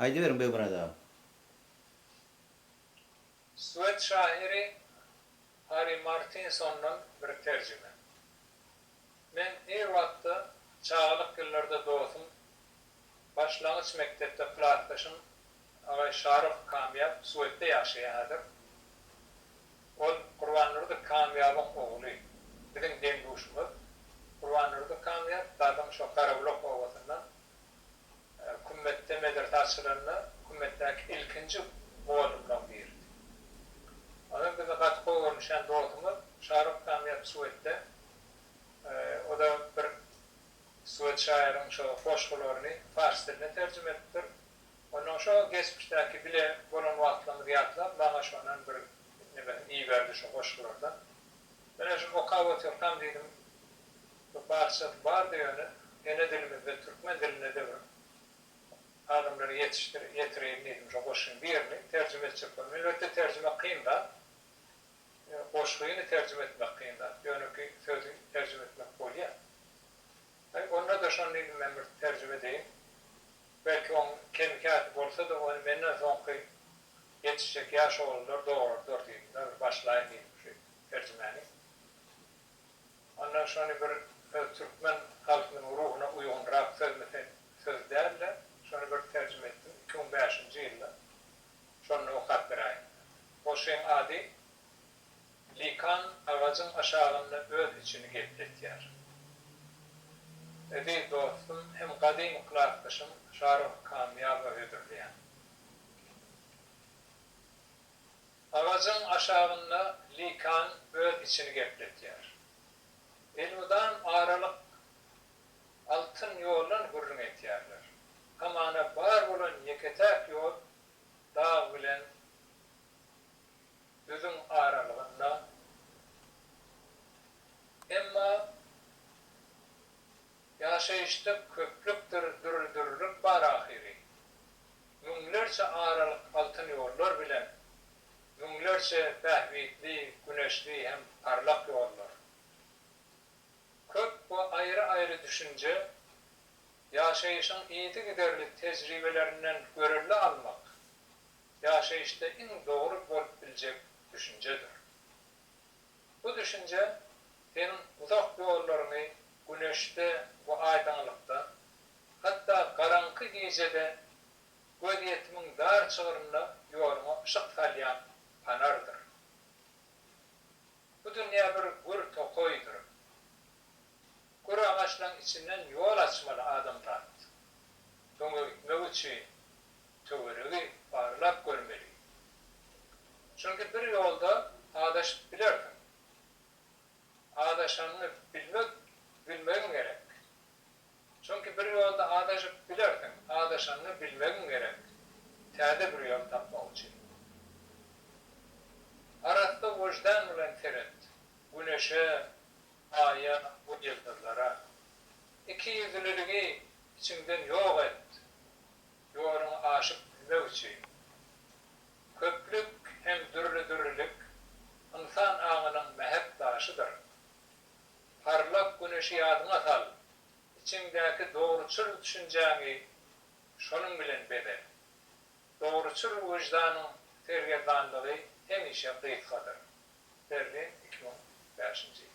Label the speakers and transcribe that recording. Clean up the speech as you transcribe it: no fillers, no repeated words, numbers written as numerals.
Speaker 1: Aýdyberin Begmyrat aga.
Speaker 2: Suet şairi Harry Martinson'dan bir tercüme. Men her wagtda çağalyk ýyllarda dostum, başlangıç mektepde klassdaşym agay Şarif Kamyap Suetde ýaşaýardyr. Ol Gurbanurdy Kamyabyň ogly. Biziň deňduşumyz Gurbanurdy Kamyap dadyň şo Garablok owasyndan kummetde medresaçylaryna kummetdäki ilkinji bolumdan birdi. Adam bize katkı olmuşan dostumuz Şarif Kamyap Suetde. O da bir Suet şairin şu hoşgularyny fars diline tercüme etdir. Ondan şu geçmişdäki bile bolan wagtlarymyzy ýatlap, bana şondan bir iyi berdi şu hoşgulardan. Ben şu okabat ýokam diýdim. Bu parça bar diýeni, ene dilimizde Türkmen diline de bir adamları yetireyim dedim. Şu goşan birini tercüme etjekler. Elbette tercüme kıyın da. Goşgyny tercüme etmek kıyın da. Ýöne sözü tercüme etmek bolýar. Onda da şonu dedim men bir tercüme edeyim. Belki on kemikatı bolsa da onu menden soňky yetişecek yaş oğullar doğrudur dedim. Başlayın dedim şu tercümeni. Ondan sonra bir Türkmen halkının ruhuna uygunrak söz derler. Sonra bir tercüme ettim. 2005. yılda. Sonra okat bir ay. O şeyin adı Likan aganyň aşagynda öz içini gepletýär. Dedi dostum hem gadyň klassdaşym Şarif Kamyap öýdürýär. Aganyň aşagynda Likan öz içini gepletýär. Elmudan aralyk altyn ýoldan gürrüň etýärler. Kamana bar bolan ýeketäk ýol dağ bilen özüň aralygynda. Emma ýaşaýyşda köplükdir, dürlük bar ahiri. Müňlerçe aralyk altyn ýollar bilen, müňlerçe bähbitli, güneşli hem parlak ýollar. Köp bu ayrı düşünce, ýaşaýyşyň ýeti giderli tejribelerinden görülle almak, ýaşaýyşda en doğru bolup biljek düşüncedir. Bu düşünce, benim uzak ýollaryny güneşde, bu aýdanlykda, hatta garaňky gecede göz ýetimiň dar çygyrynda ýoluňa ışık salýan panardyr. Bu dünýä bir gür tokoýdyr. Gür agaçlaryň içinden ýol açmaly adamlar. Döňe üçin töweregi parlap görmeli. Çünkü bir ýolda adaşyp bilerdim. Adaşanyny bilmegin gerek. Çünkü bir ýolda adaşyp bilerdim. Adaşanyny bilmegin gerek. Täze bir ýol tapmak üçin. Arasda wojdan bilen teret, güneşe, aya, bu yıldızlara, iki yüzlülüğü içinden yok et, ýoluňy aşyp bilmek üçin. Köplük hem dürlük, insan aňynyň mehep taşydyr. Parlak güneşi ýadyňa sal, içiňdäki dogruçul düşünjäňi şonuň bilen bedel. Dogruçul wujdanyň sergerdanlygy hemişe gysgadyr. Berlin 2005.